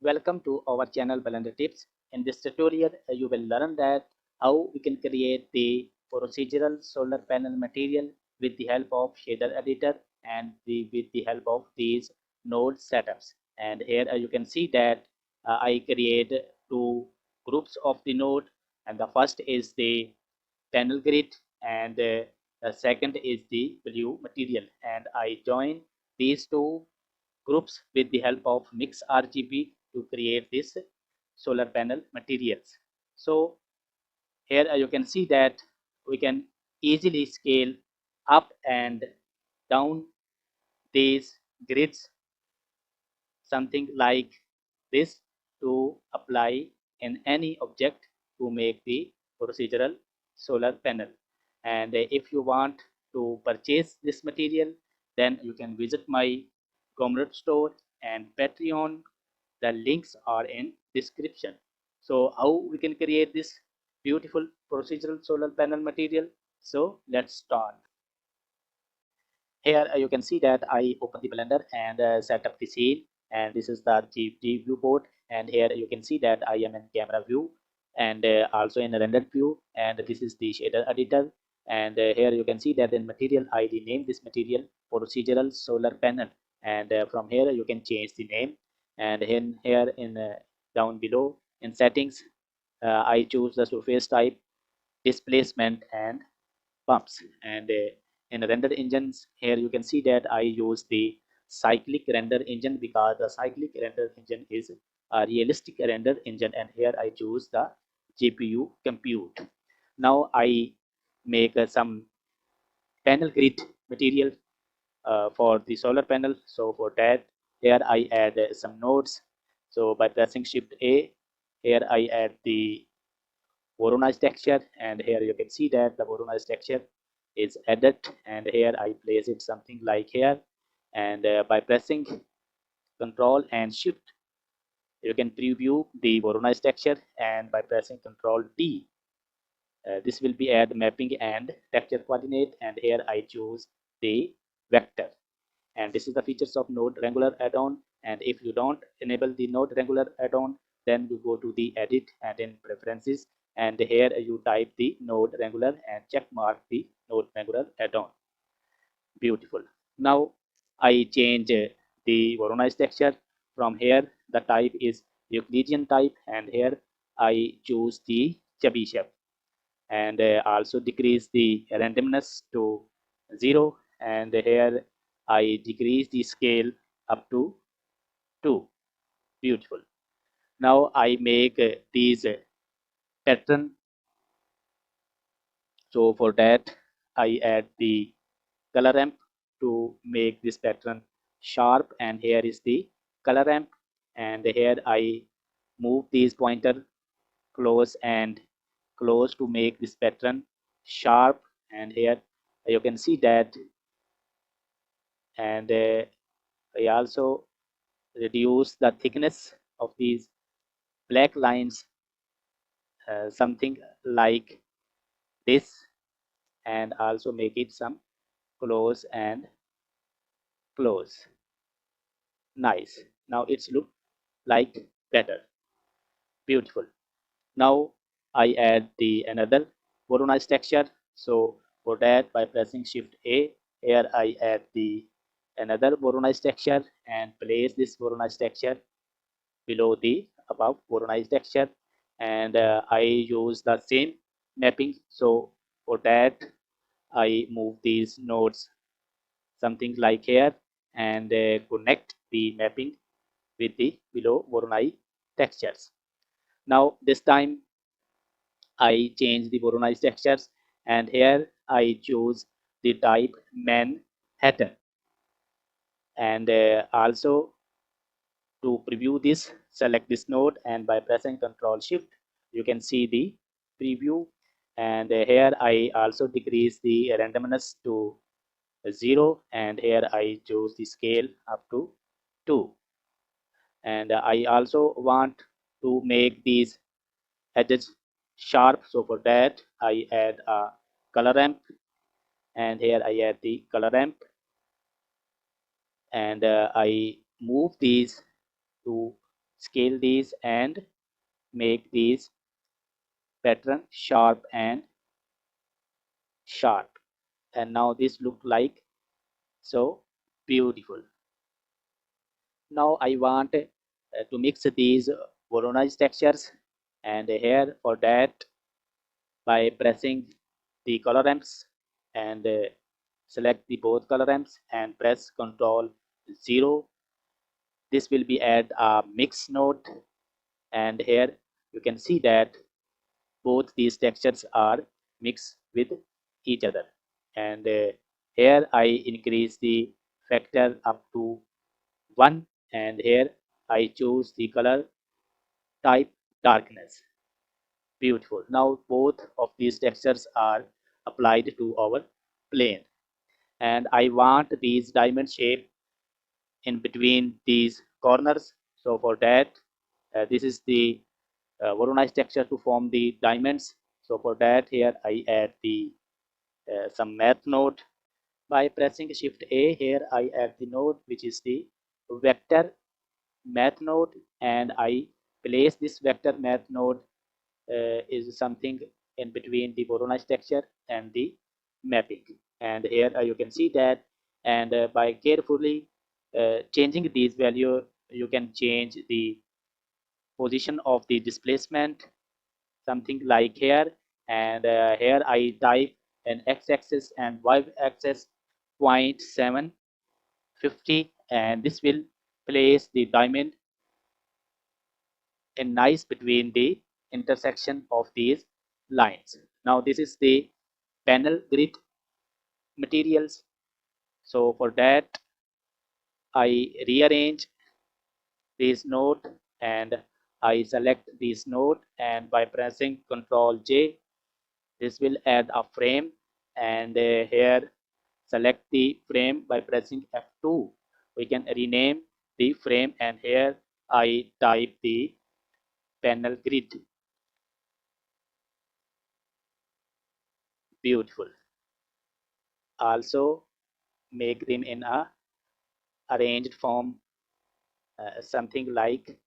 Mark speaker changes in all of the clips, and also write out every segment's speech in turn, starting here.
Speaker 1: Welcome to our channel Blender Tips. In this tutorial, you will learn that how we can create the procedural solar panel material with the help of shader editor and with the help of these node setups. And here you can see that I create two groups of the node, and the first is the panel grid and the second is the blue material. And I join these two groups with the help of mix RGB to create this solar panel materials. So here you can see that we can easily scale up and down these grids, something like this, to apply in any object to make the procedural solar panel. And if you want to purchase this material, then you can visit my Gumroad store and Patreon. The links are in description. So how we can create this beautiful procedural solar panel material? So let's start. Here you can see that I open the Blender and set up the scene, and this is the GFG viewport. And here you can see that I am in camera view and also in a rendered view, and this is the shader editor. And here you can see that in material I rename this material procedural solar panel, and from here you can change the name. And here in down below in settings, I choose the surface type, displacement, and bumps. And in render engines, here you can see that I use the cyclic render engine because the cyclic render engine is a realistic render engine, and here I choose the GPU compute. Now I make some panel grid material for the solar panel. So for that, here I add some nodes. So by pressing shift A, here I add the Voronage texture, and here you can see that the Voronage texture is added, and here I place it something like here. And by pressing Control and Shift, you can preview the Voronage texture, and by pressing Control D, this will be add mapping and texture coordinate, and here I choose the vector. And this is the features of node wrangler add-on. And if you don't enable the node wrangler add-on, then you go to the edit and in preferences, and here you type the node wrangler and check mark the node wrangler add-on. Beautiful. Now I change the Voronage texture. From here the type is Euclidean type, and here I choose the chubby shape, and also decrease the randomness to 0, and here I decrease the scale up to 2. Beautiful. Now I make these pattern. So for that I add the color ramp to make this pattern sharp, and here is the color ramp. And here I move these pointer close and close to make this pattern sharp, and here you can see that. And I also reduce the thickness of these black lines, something like this, and also make it some close and close. Nice. Now it's look like better. Beautiful. Now I add the another Voronage texture. So for that, by pressing Shift A, here I add the another Voronage texture and place this Voronage texture below the above Voronage texture. And I use the same mapping. So for that I move these nodes something like here, and connect the mapping with the below Voronage textures. Now this time I change the Voronage textures, and here I choose the type Manhattan. And also to preview this, select this node, and by pressing Ctrl Shift, you can see the preview. And here I also decrease the randomness to 0, and here I choose the scale up to 2. And I also want to make these edges sharp. So for that I add a color ramp, and here I add the color ramp, and I move these to scale these and make these pattern sharp and sharp. And now this look like so beautiful. Now I want to mix these Voronage textures, and here for that, by pressing the color ramps and select the both color ramps and press Ctrl 0, this will be add a mix node, and here you can see that both these textures are mixed with each other. And here I increase the factor up to 1, and here I choose the color type darkness. Beautiful. Now both of these textures are applied to our plane, and I want these diamond shape in between these corners. So for that, this is the Voronage texture to form the diamonds. So for that, here I add the some math node. By pressing shift A, here I add the node which is the vector math node, and I place this vector math node is something in between the Voronage texture and the mapping. And here you can see that, and by carefully changing these value, you can change the position of the displacement, something like here. And here I type an x-axis and y-axis 0.750, and this will place the diamond in nice between the intersection of these lines. Now this is the panel grid materials. So for that, I rearrange this node and I select this node, and by pressing Ctrl J, this will add a frame, and here select the frame by pressing F2. We can rename the frame, and here I type the panel grid. Beautiful. Also make them in a arranged form, something like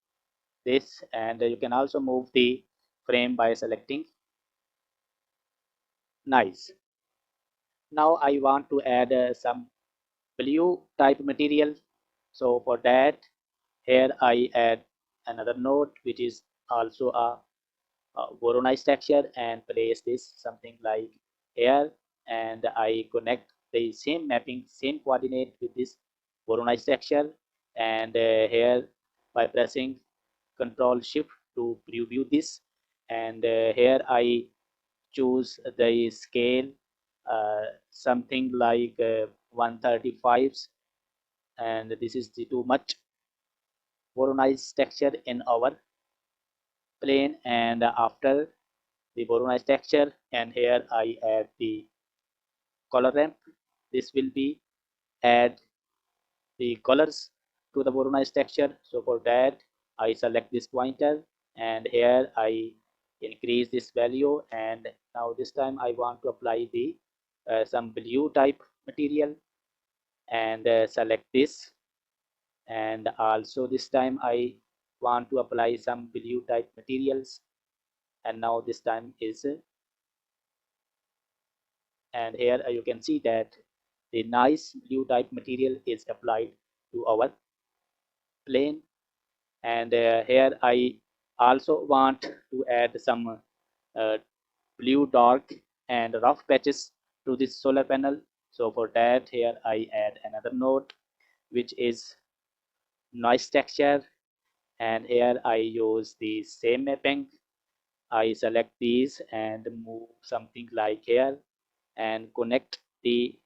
Speaker 1: this, and you can also move the frame by selecting nice. Now I want to add some blue type material. So for that, here I add another node which is also a Voronage texture, and place this something like here, and I connect the same mapping, same coordinate with this Voronage texture, and here by pressing Control Shift to preview this, and here I choose the scale, something like 135, and this is the too much Voronage texture in our plane. And after the Voronage texture, and here I add the color ramp. This will be add the colors to the Voronage texture. So for that, I select this pointer, and here I increase this value, and now this time I want to apply the some blue type material, and select this, and also this time I want to apply some blue type materials, and now this time is and here you can see that the nice blue type material is applied to our plane. And here I also want to add some uh, blue dark and rough patches to this solar panel. So for that, here I add another node which is noise texture, and here I use the same mapping. I select these and move something like here, and connect the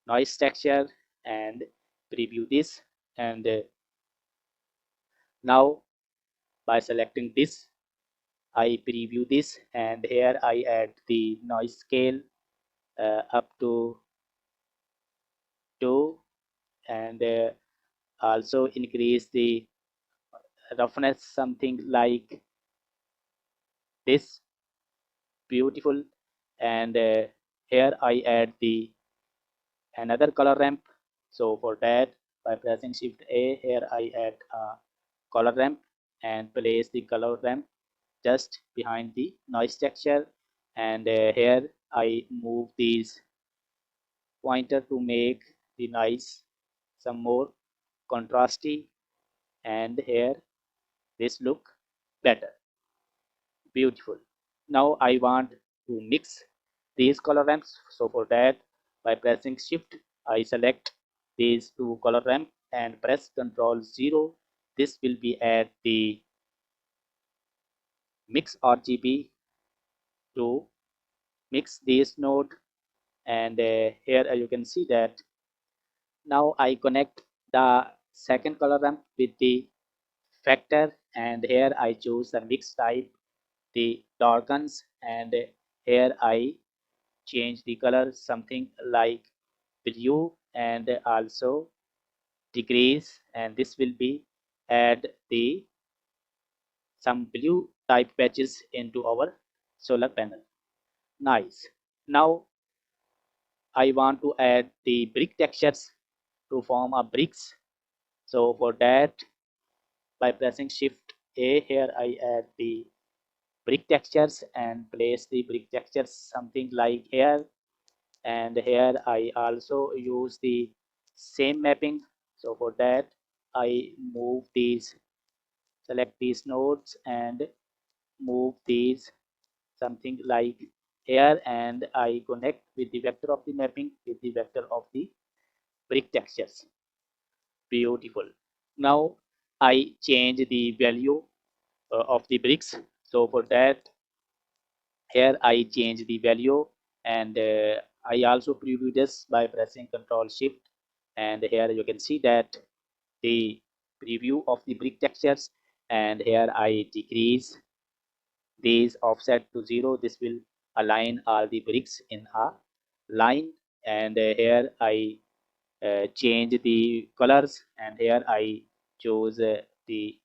Speaker 1: noise texture and preview this. And now by selecting this, I preview this, and here I add the noise scale up to 2, and also increase the roughness something like this. Beautiful. And here I add the another color ramp. So for that, by pressing shift A, here I add color ramp and place the color ramp just behind the noise texture. And here I move these pointer to make the noise some more contrasty, and here this look better. Beautiful. Now I want to mix these color ramps. So for that, by pressing shift, I select these two color ramp and press Ctrl 0. This will be at the mix RGB to mix this node. And here you can see that now I connect the second color ramp with the factor, and here I choose the mix type, the darkens, and here I change the color something like blue, and also decrease, and this will be add the some blue type patches into our solar panel. Nice. Now I want to add the brick textures to form a bricks. So for that, by pressing shift A, here I add the brick textures and place the brick textures something like here. And here I also use the same mapping. So for that, I move these, select these nodes and move these something like here, and I connect with the vector of the mapping with the vector of the brick textures. Beautiful. Now I change the value of the bricks. So for that, here I change the value, and I also preview this by pressing Ctrl Shift, and here you can see that the preview of the brick textures, and here I decrease these offset to 0. This will align all the bricks in a line. And here I change the colors, and here I choose the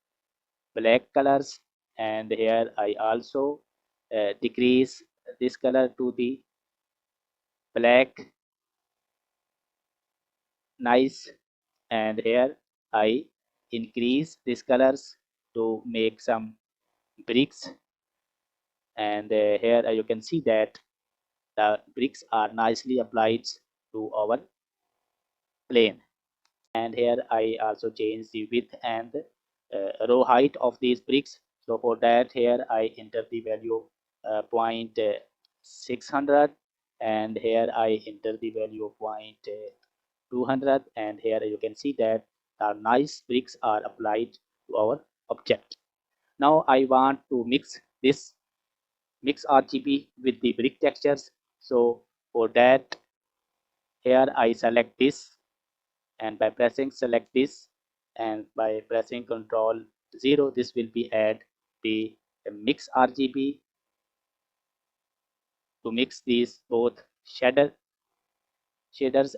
Speaker 1: black colors, and here I also decrease this color to the black. Nice. And here I increase these colors to make some bricks, and here you can see that the bricks are nicely applied to our plane. And here I also change the width and row height of these bricks. So for that, here I enter the value 0.600, and here I enter the value 0.200, and here you can see that the nice bricks are applied to our object. Now I want to mix RGB with the brick textures. So for that, here I select this, and by pressing select this and by pressing Ctrl 0, this will be add the mix RGB to mix these both shaders.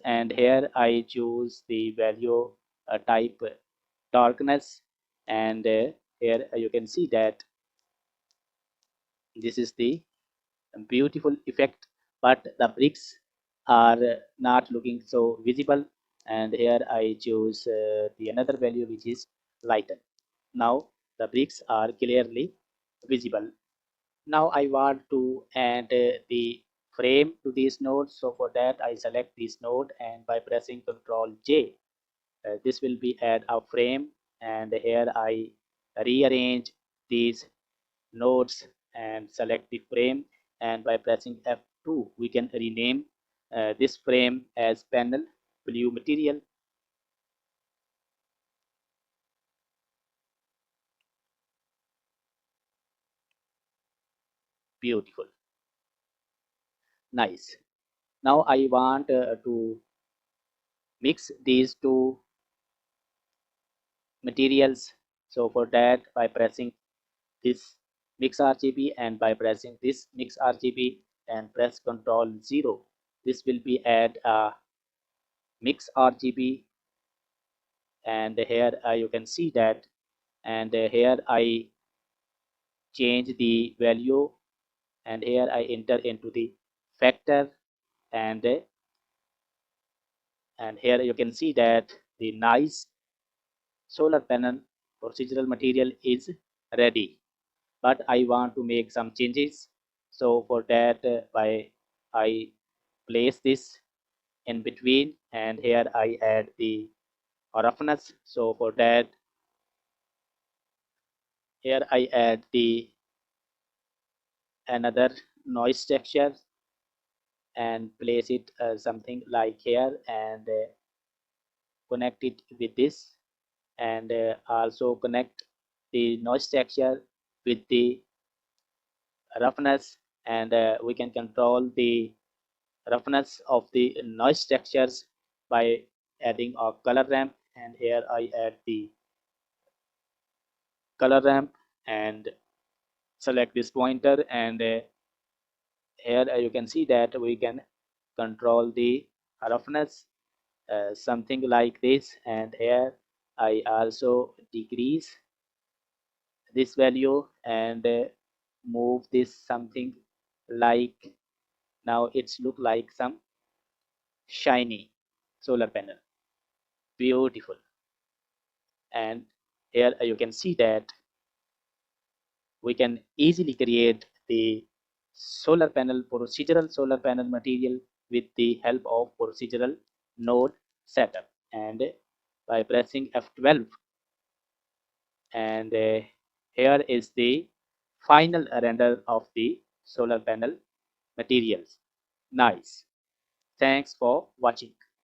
Speaker 1: And here I choose the value type darkness, and here you can see that this is the beautiful effect, but the bricks are not looking so visible. And here I choose the another value which is lighten. Now the bricks are clearly visible. Now I want to add the frame to this node. So for that, I select this node, and by pressing Ctrl J, this will be add a frame. And here I rearrange these nodes and select the frame, and by pressing F2, we can rename this frame as panel blue material. Beautiful. Nice. Now I want to mix these two materials. So for that, by pressing this mix RGB and by pressing this mix RGB and press Ctrl 0, this will be add a mix RGB. And here you can see that. And here I change the value, and here I enter into the factor. And here you can see that the nice solar panel procedural material is ready, but I want to make some changes. So for that, I place this in between, and here I add the roughness. So for that, here I add the another noise texture and place it something like here, and connect it with this, and also connect the noise texture with the roughness, and we can control the roughness of the noise textures by adding a color ramp. And here I add the color ramp and select this pointer, and here you can see that we can control the roughness something like this, and here I also decrease this value and move this something like, now it's look like some shiny solar panel, beautiful. And here you can see that we can easily create the solar panel, procedural solar panel material, with the help of procedural node setup, and by pressing F12, and here is the final render of the solar panel materials. Nice. Thanks for watching.